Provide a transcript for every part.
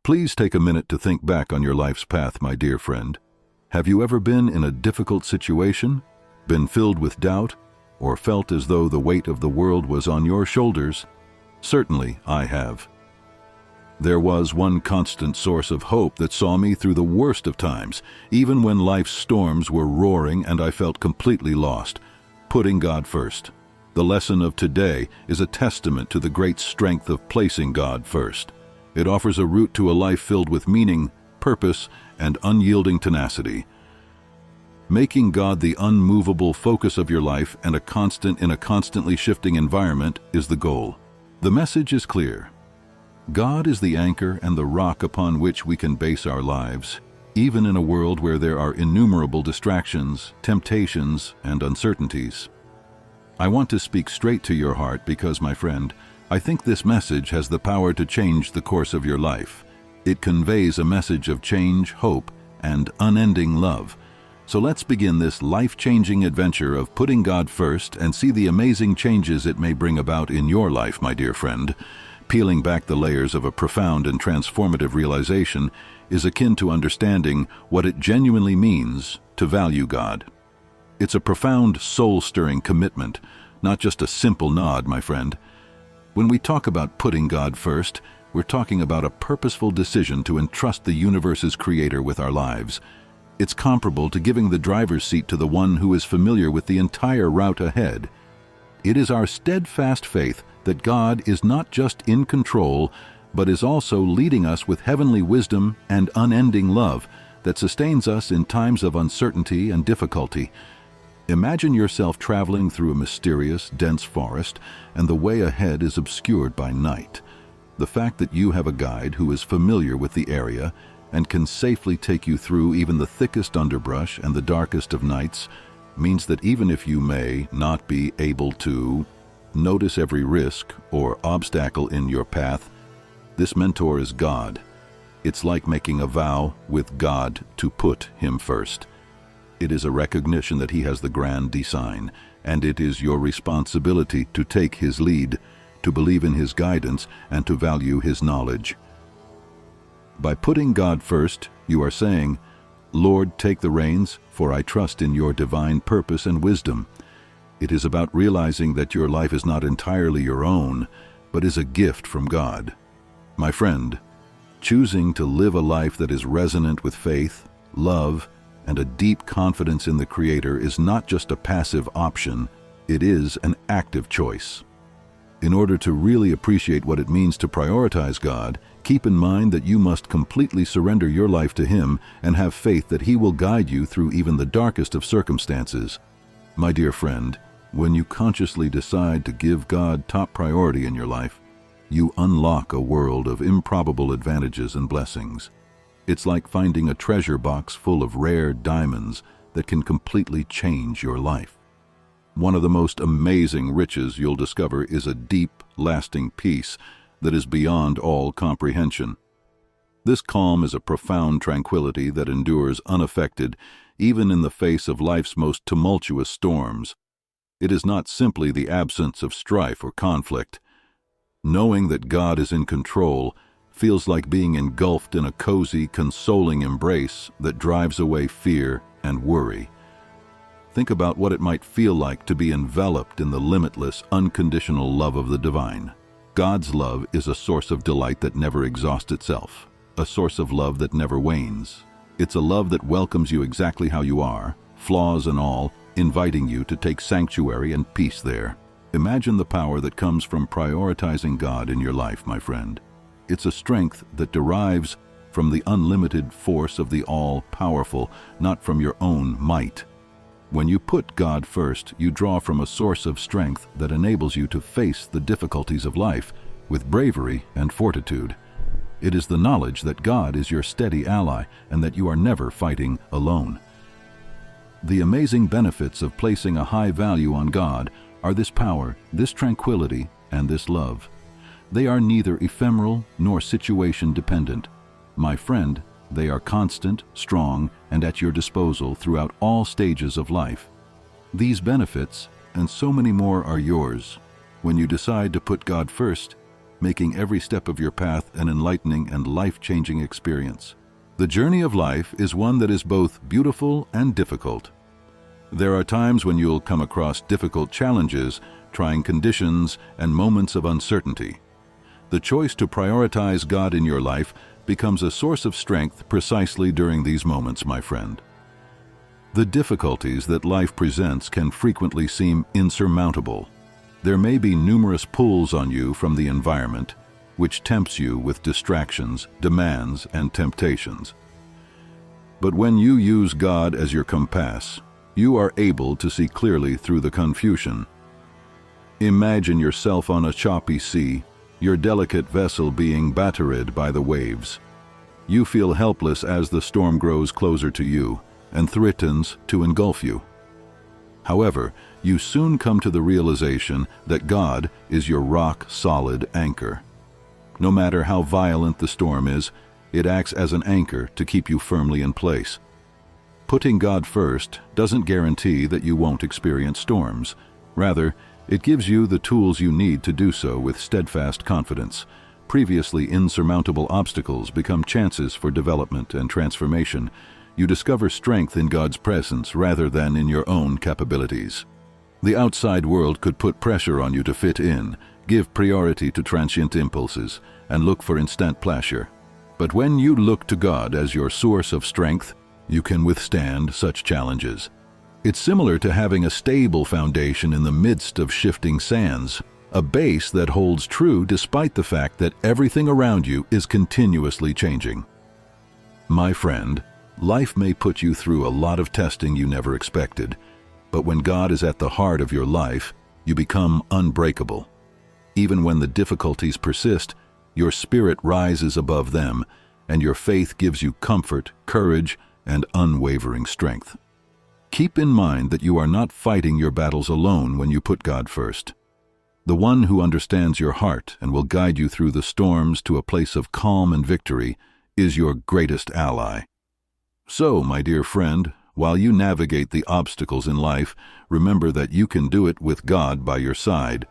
Please take a minute to think back on your life's path, my dear friend. Have you ever been in a difficult situation, been filled with doubt, or felt as though the weight of the world was on your shoulders? Certainly, I have. There was one constant source of hope that saw me through the worst of times, even when life's storms were roaring and I felt completely lost. Putting God first. The lesson of today is a testament to the great strength of placing God first. It offers a route to a life filled with meaning, purpose, and unyielding tenacity. Making God the unmovable focus of your life and a constant in a constantly shifting environment is the goal. The message is clear. God is the anchor and the rock upon which we can base our lives, even in a world where there are innumerable distractions, temptations, and uncertainties. I want to speak straight to your heart because, my friend, I think this message has the power to change the course of your life. It conveys a message of change, hope, and unending love. So let's begin this life-changing adventure of putting God first and see the amazing changes it may bring about in your life, my dear friend. Peeling back the layers of a profound and transformative realization is akin to understanding what it genuinely means to value God. It's a profound, soul-stirring commitment, not just a simple nod, my friend. When we talk about putting God first, we're talking about a purposeful decision to entrust the universe's creator with our lives. It's comparable to giving the driver's seat to the one who is familiar with the entire route ahead. It is our steadfast faith that God is not just in control, but is also leading us with heavenly wisdom and unending love that sustains us in times of uncertainty and difficulty. Imagine yourself traveling through a mysterious, dense forest, and the way ahead is obscured by night. The fact that you have a guide who is familiar with the area and can safely take you through even the thickest underbrush and the darkest of nights means that even if you may not be able to notice every risk or obstacle in your path, this mentor is God. It's like making a vow with God to put Him first. It is a recognition that He has the grand design, and it is your responsibility to take His lead, to believe in His guidance, and to value His knowledge. By putting God first, you are saying, "Lord, take the reins, for I trust in your divine purpose and wisdom." It is about realizing that your life is not entirely your own, but is a gift from God. My friend, choosing to live a life that is resonant with faith, love, and a deep confidence in the Creator is not just a passive option, it is an active choice. In order to really appreciate what it means to prioritize God, keep in mind that you must completely surrender your life to Him and have faith that He will guide you through even the darkest of circumstances. My dear friend, when you consciously decide to give God top priority in your life, you unlock a world of improbable advantages and blessings. It's like finding a treasure box full of rare diamonds that can completely change your life. One of the most amazing riches you'll discover is a deep, lasting peace that is beyond all comprehension. This calm is a profound tranquility that endures unaffected, even in the face of life's most tumultuous storms. It is not simply the absence of strife or conflict. Knowing that God is in control feels like being engulfed in a cozy, consoling embrace that drives away fear and worry. Think about what it might feel like to be enveloped in the limitless, unconditional love of the divine. God's love is a source of delight that never exhausts itself, a source of love that never wanes. It's a love that welcomes you exactly how you are, flaws and all, inviting you to take sanctuary and peace there. Imagine the power that comes from prioritizing God in your life, my friend. It's a strength that derives from the unlimited force of the all-powerful, not from your own might. When you put God first, you draw from a source of strength that enables you to face the difficulties of life with bravery and fortitude. It is the knowledge that God is your steady ally and that you are never fighting alone. The amazing benefits of placing a high value on God are this power, this tranquility, and this love. They are neither ephemeral nor situation-dependent. My friend, they are constant, strong, and at your disposal throughout all stages of life. These benefits, and so many more, are yours when you decide to put God first making every step of your path an enlightening and life-changing experience. The journey of life is one that is both beautiful and difficult. There are times when you'll come across difficult challenges, trying conditions, and moments of uncertainty. The choice to prioritize God in your life becomes a source of strength precisely during these moments, my friend. The difficulties that life presents can frequently seem insurmountable. There may be numerous pulls on you from the environment, which tempts you with distractions, demands, and temptations. But when you use God as your compass, you are able to see clearly through the confusion. Imagine yourself on a choppy sea, your delicate vessel being battered by the waves. You feel helpless as the storm grows closer to you and threatens to engulf you. However, you soon come to the realization that God is your rock-solid anchor. No matter how violent the storm is, it acts as an anchor to keep you firmly in place. Putting God first doesn't guarantee that you won't experience storms. Rather, it gives you the tools you need to do so with steadfast confidence. Previously insurmountable obstacles become chances for development and transformation. You discover strength in God's presence rather than in your own capabilities. The outside world could put pressure on you to fit in, give priority to transient impulses, and look for instant pleasure. But when you look to God as your source of strength, you can withstand such challenges. It's similar to having a stable foundation in the midst of shifting sands, a base that holds true despite the fact that everything around you is continuously changing. My friend, life may put you through a lot of testing you never expected, but when God is at the heart of your life, you become unbreakable. Even when the difficulties persist, your spirit rises above them, and your faith gives you comfort, courage, and unwavering strength. Keep in mind that you are not fighting your battles alone when you put God first. The one who understands your heart and will guide you through the storms to a place of calm and victory is your greatest ally. So, my dear friend, while you navigate the obstacles in life, remember that you can do it with God by your side.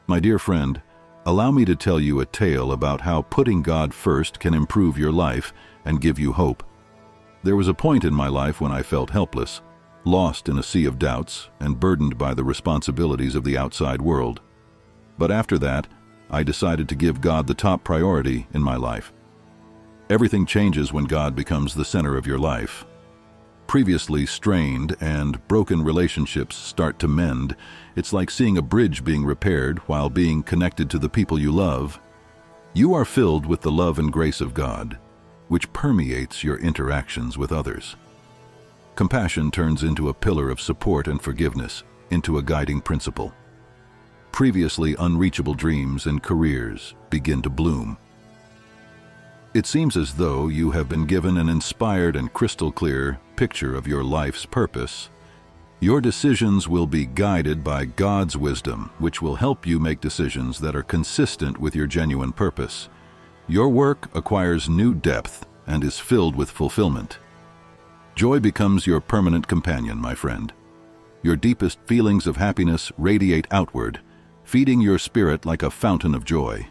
My dear friend, allow me to tell you a tale about how putting God first can improve your life and give you hope. There was a point in my life when I felt helpless, lost in a sea of doubts, and burdened by the responsibilities of the outside world. But after that, I decided to give God the top priority in my life. Everything changes when God becomes the center of your life. Previously strained and broken relationships start to mend. It's like seeing a bridge being repaired while being connected to the people you love. You are filled with the love and grace of God, which permeates your interactions with others. Compassion turns into a pillar of support and forgiveness, into a guiding principle. Previously unreachable dreams and careers begin to bloom. It seems as though you have been given an inspired and crystal-clear picture of your life's purpose. Your decisions will be guided by God's wisdom, which will help you make decisions that are consistent with your genuine purpose. Your work acquires new depth and is filled with fulfillment. Joy becomes your permanent companion, my friend. Your deepest feelings of happiness radiate outward, feeding your spirit like a fountain of joy.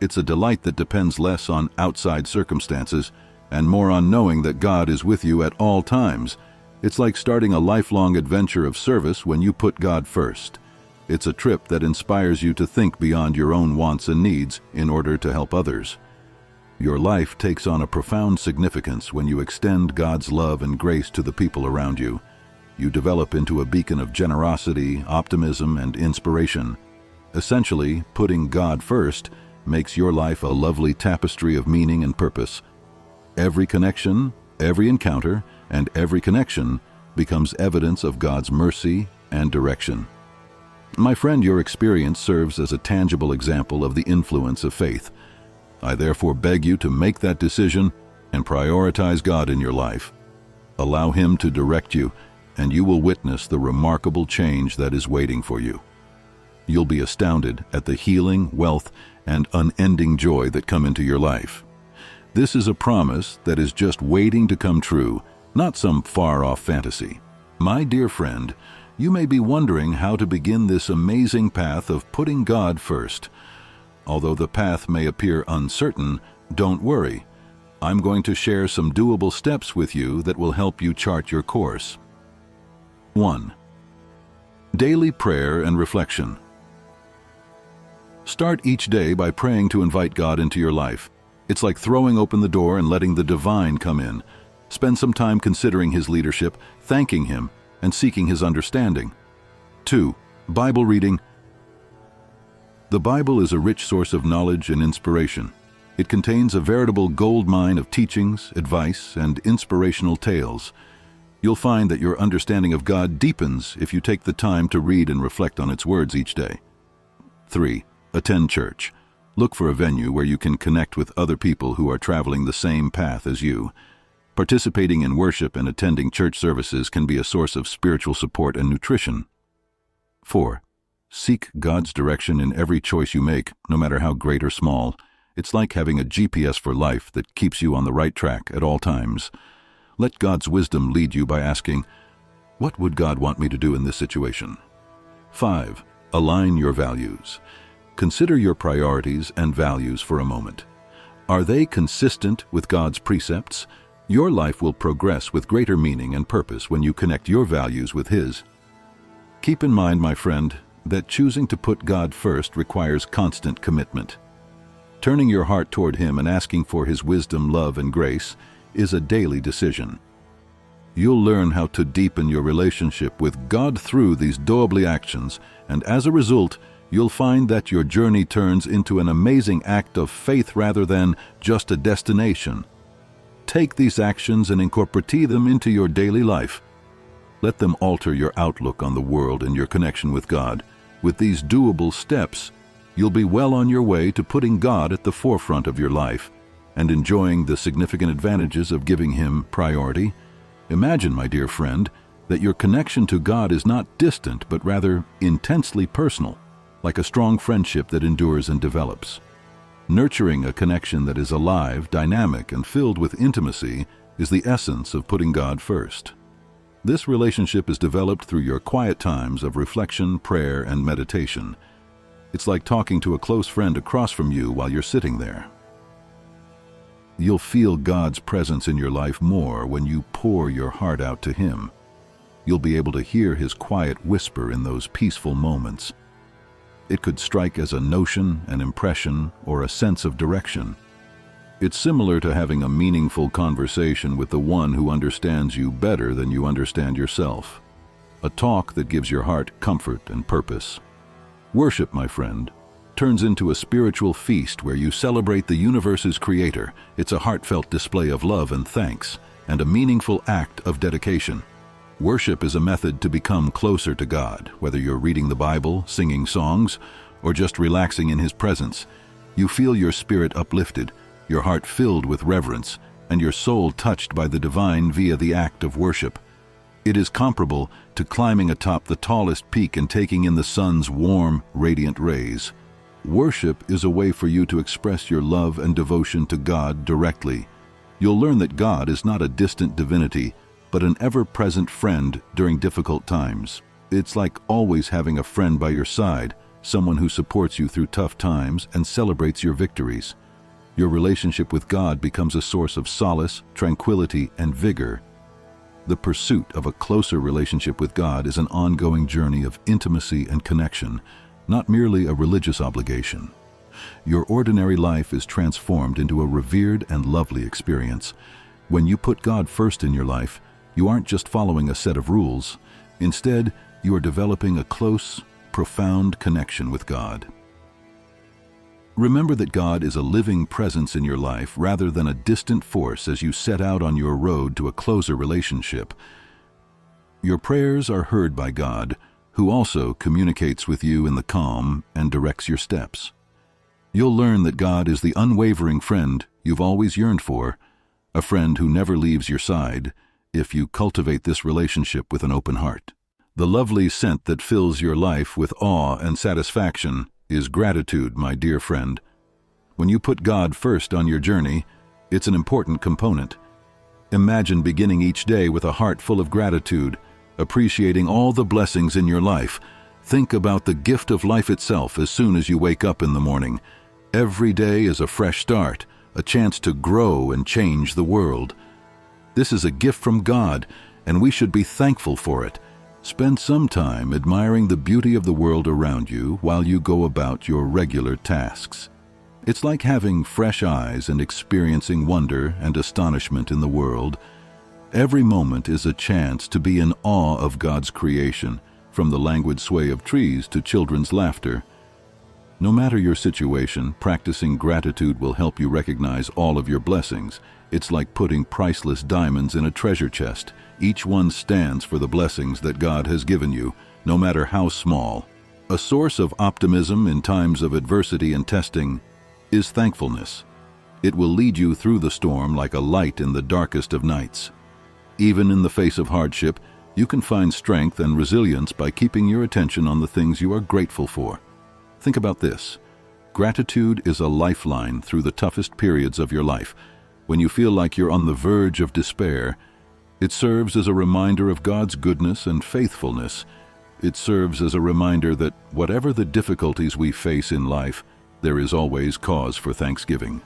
It's a delight that depends less on outside circumstances and more on knowing that God is with you at all times. It's like starting a lifelong adventure of service when you put God first. It's a trip that inspires you to think beyond your own wants and needs in order to help others. Your life takes on a profound significance when you extend God's love and grace to the people around you. You develop into a beacon of generosity, optimism, and inspiration. Essentially, putting God first makes your life a lovely tapestry of meaning and purpose. Every connection, every encounter, and every connection becomes evidence of God's mercy and direction. My friend, your experience serves as a tangible example of the influence of faith. I therefore beg you to make that decision and prioritize God in your life. Allow Him to direct you, and you will witness the remarkable change that is waiting for you. You'll be astounded at the healing, wealth, and unending joy that come into your life. This is a promise that is just waiting to come true, not some far-off fantasy. My dear friend, you may be wondering how to begin this amazing path of putting God first. Although the path may appear uncertain, don't worry. I'm going to share some doable steps with you that will help you chart your course. 1. Daily prayer and reflection. Start each day by praying to invite God into your life. It's like throwing open the door and letting the divine come in. Spend some time considering His leadership, thanking Him, and seeking His understanding. 2. Bible reading. The Bible is a rich source of knowledge and inspiration. It contains a veritable gold mine of teachings, advice, and inspirational tales. You'll find that your understanding of God deepens if you take the time to read and reflect on its words each day. 3. Attend church. Look for a venue where you can connect with other people who are traveling the same path as you. Participating in worship and attending church services can be a source of spiritual support and nutrition. 4. Seek God's direction in every choice you make, no matter how great or small. It's like having a GPS for life that keeps you on the right track at all times. Let God's wisdom lead you by asking, "What would God want me to do in this situation?" 5. Align your values. Consider your priorities and values for a moment. Are they consistent with God's precepts? Your life will progress with greater meaning and purpose when you connect your values with His. Keep in mind, my friend, that choosing to put God first requires constant commitment. Turning your heart toward Him and asking for His wisdom, love, and grace is a daily decision. You'll learn how to deepen your relationship with God through these doable actions, and as a result, you'll find that your journey turns into an amazing act of faith rather than just a destination. Take these actions and incorporate them into your daily life. Let them alter your outlook on the world and your connection with God. With these doable steps, you'll be well on your way to putting God at the forefront of your life and enjoying the significant advantages of giving Him priority. Imagine, my dear friend, that your connection to God is not distant but rather intensely personal, like a strong friendship that endures and develops. Nurturing a connection that is alive, dynamic, and filled with intimacy is the essence of putting God first. This relationship is developed through your quiet times of reflection, prayer, and meditation. It's like talking to a close friend across from you while you're sitting there. You'll feel God's presence in your life more when you pour your heart out to Him. You'll be able to hear His quiet whisper in those peaceful moments. It could strike as a notion, an impression, or a sense of direction. It's similar to having a meaningful conversation with the one who understands you better than you understand yourself. A talk that gives your heart comfort and purpose. Worship, my friend, turns into a spiritual feast where you celebrate the universe's creator. It's a heartfelt display of love and thanks, and a meaningful act of dedication. Worship is a method to become closer to God, whether you're reading the Bible, singing songs, or just relaxing in His presence. You feel your spirit uplifted, your heart filled with reverence, and your soul touched by the divine via the act of worship. It is comparable to climbing atop the tallest peak and taking in the sun's warm, radiant rays. Worship is a way for you to express your love and devotion to God directly. You'll learn that God is not a distant divinity, but an ever-present friend during difficult times. It's like always having a friend by your side, someone who supports you through tough times and celebrates your victories. Your relationship with God becomes a source of solace, tranquility, and vigor. The pursuit of a closer relationship with God is an ongoing journey of intimacy and connection, not merely a religious obligation. Your ordinary life is transformed into a revered and lovely experience. When you put God first in your life, you aren't just following a set of rules. Instead, you are developing a close, profound connection with God. Remember that God is a living presence in your life rather than a distant force as you set out on your road to a closer relationship. Your prayers are heard by God, who also communicates with you in the calm and directs your steps. You'll learn that God is the unwavering friend you've always yearned for, a friend who never leaves your side, if you cultivate this relationship with an open heart. The lovely scent that fills your life with awe and satisfaction is gratitude, my dear friend. When you put God first on your journey, it's an important component. Imagine beginning each day with a heart full of gratitude, appreciating all the blessings in your life. Think about the gift of life itself as soon as you wake up in the morning. Every day is a fresh start, a chance to grow and change the world. This is a gift from God, and we should be thankful for it. Spend some time admiring the beauty of the world around you while you go about your regular tasks. It's like having fresh eyes and experiencing wonder and astonishment in the world. Every moment is a chance to be in awe of God's creation, from the languid sway of trees to children's laughter. No matter your situation, practicing gratitude will help you recognize all of your blessings. It's like putting priceless diamonds in a treasure chest. Each one stands for the blessings that God has given you, no matter how small. A source of optimism in times of adversity and testing is thankfulness. It will lead you through the storm like a light in the darkest of nights. Even in the face of hardship, you can find strength and resilience by keeping your attention on the things you are grateful for. Think about this. Gratitude is a lifeline through the toughest periods of your life. When you feel like you're on the verge of despair, it serves as a reminder of God's goodness and faithfulness. It serves as a reminder that whatever the difficulties we face in life, there is always cause for thanksgiving.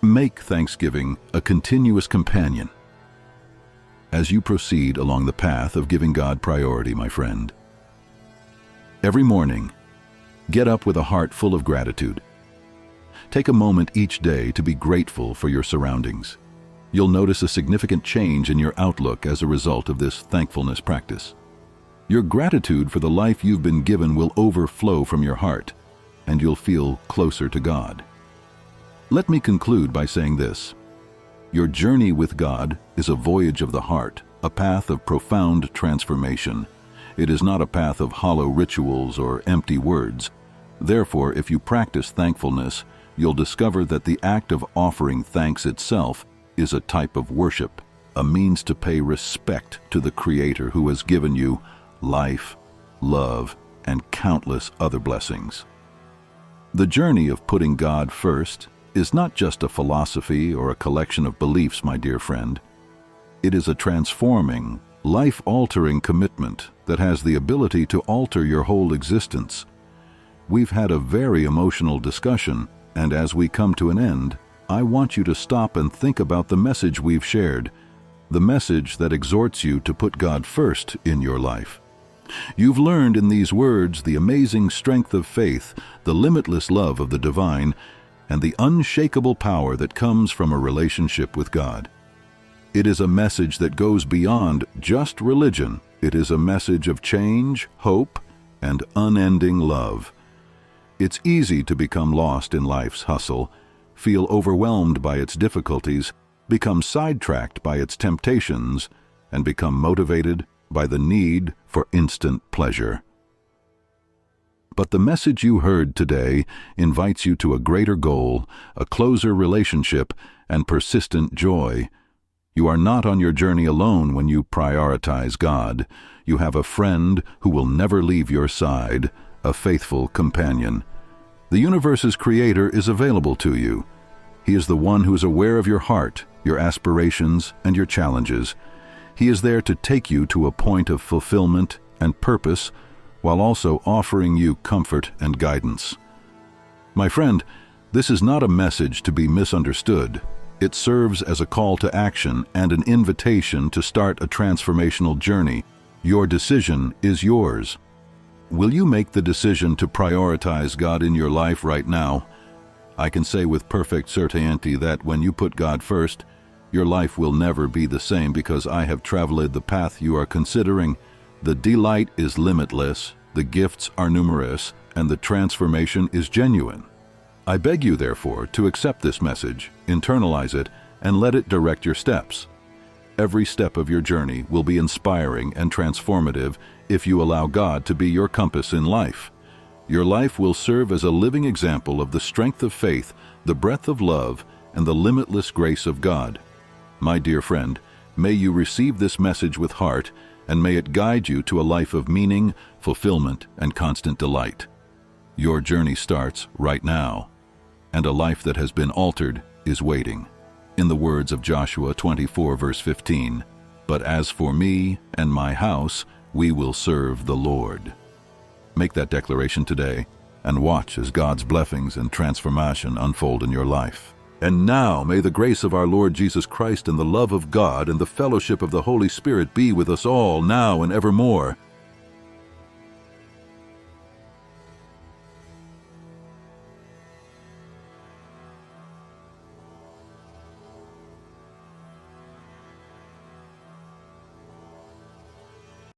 Make Thanksgiving a continuous companion as you proceed along the path of giving God priority, my friend. Every morning, get up with a heart full of gratitude. Take a moment each day to be grateful for your surroundings. You'll notice a significant change in your outlook as a result of this thankfulness practice. Your gratitude for the life you've been given will overflow from your heart, and you'll feel closer to God. Let me conclude by saying this. Your journey with God is a voyage of the heart, a path of profound transformation. It is not a path of hollow rituals or empty words. Therefore, if you practice thankfulness, you'll discover that the act of offering thanks itself is a type of worship, a means to pay respect to the Creator who has given you life, love, and countless other blessings. The journey of putting God first is not just a philosophy or a collection of beliefs, my dear friend. It is a transforming, life-altering commitment that has the ability to alter your whole existence. We've had a very emotional discussion, and as we come to an end, I want you to stop and think about the message we've shared, the message that exhorts you to put God first in your life. You've learned in these words the amazing strength of faith, the limitless love of the divine, and the unshakable power that comes from a relationship with God. It is a message that goes beyond just religion. It is a message of change, hope, and unending love. It's easy to become lost in life's hustle, feel overwhelmed by its difficulties, become sidetracked by its temptations, and become motivated by the need for instant pleasure. But the message you heard today invites you to a greater goal, a closer relationship, and persistent joy. You are not on your journey alone when you prioritize God. You have a friend who will never leave your side, a faithful companion. The universe's Creator is available to you. He is the one who is aware of your heart, your aspirations, and your challenges. He is there to take you to a point of fulfillment and purpose, while also offering you comfort and guidance. My friend, this is not a message to be misunderstood. It serves as a call to action and an invitation to start a transformational journey. Your decision is yours. Will you make the decision to prioritize God in your life right now? I can say with perfect certainty that when you put God first, your life will never be the same, because I have traveled the path you are considering. The delight is limitless, the gifts are numerous, and the transformation is genuine. I beg you, therefore, to accept this message, internalize it, and let it direct your steps. Every step of your journey will be inspiring and transformative if you allow God to be your compass in life. Your life will serve as a living example of the strength of faith, the breadth of love, and the limitless grace of God. My dear friend, may you receive this message with heart, and may it guide you to a life of meaning, fulfillment, and constant delight. Your journey starts right now, and a life that has been altered is waiting. In the words of Joshua 24, verse 15, "But as for me and my house, we will serve the Lord." Make that declaration today, and watch as God's blessings and transformation unfold in your life. And now may the grace of our Lord Jesus Christ and the love of God and the fellowship of the Holy Spirit be with us all now and evermore.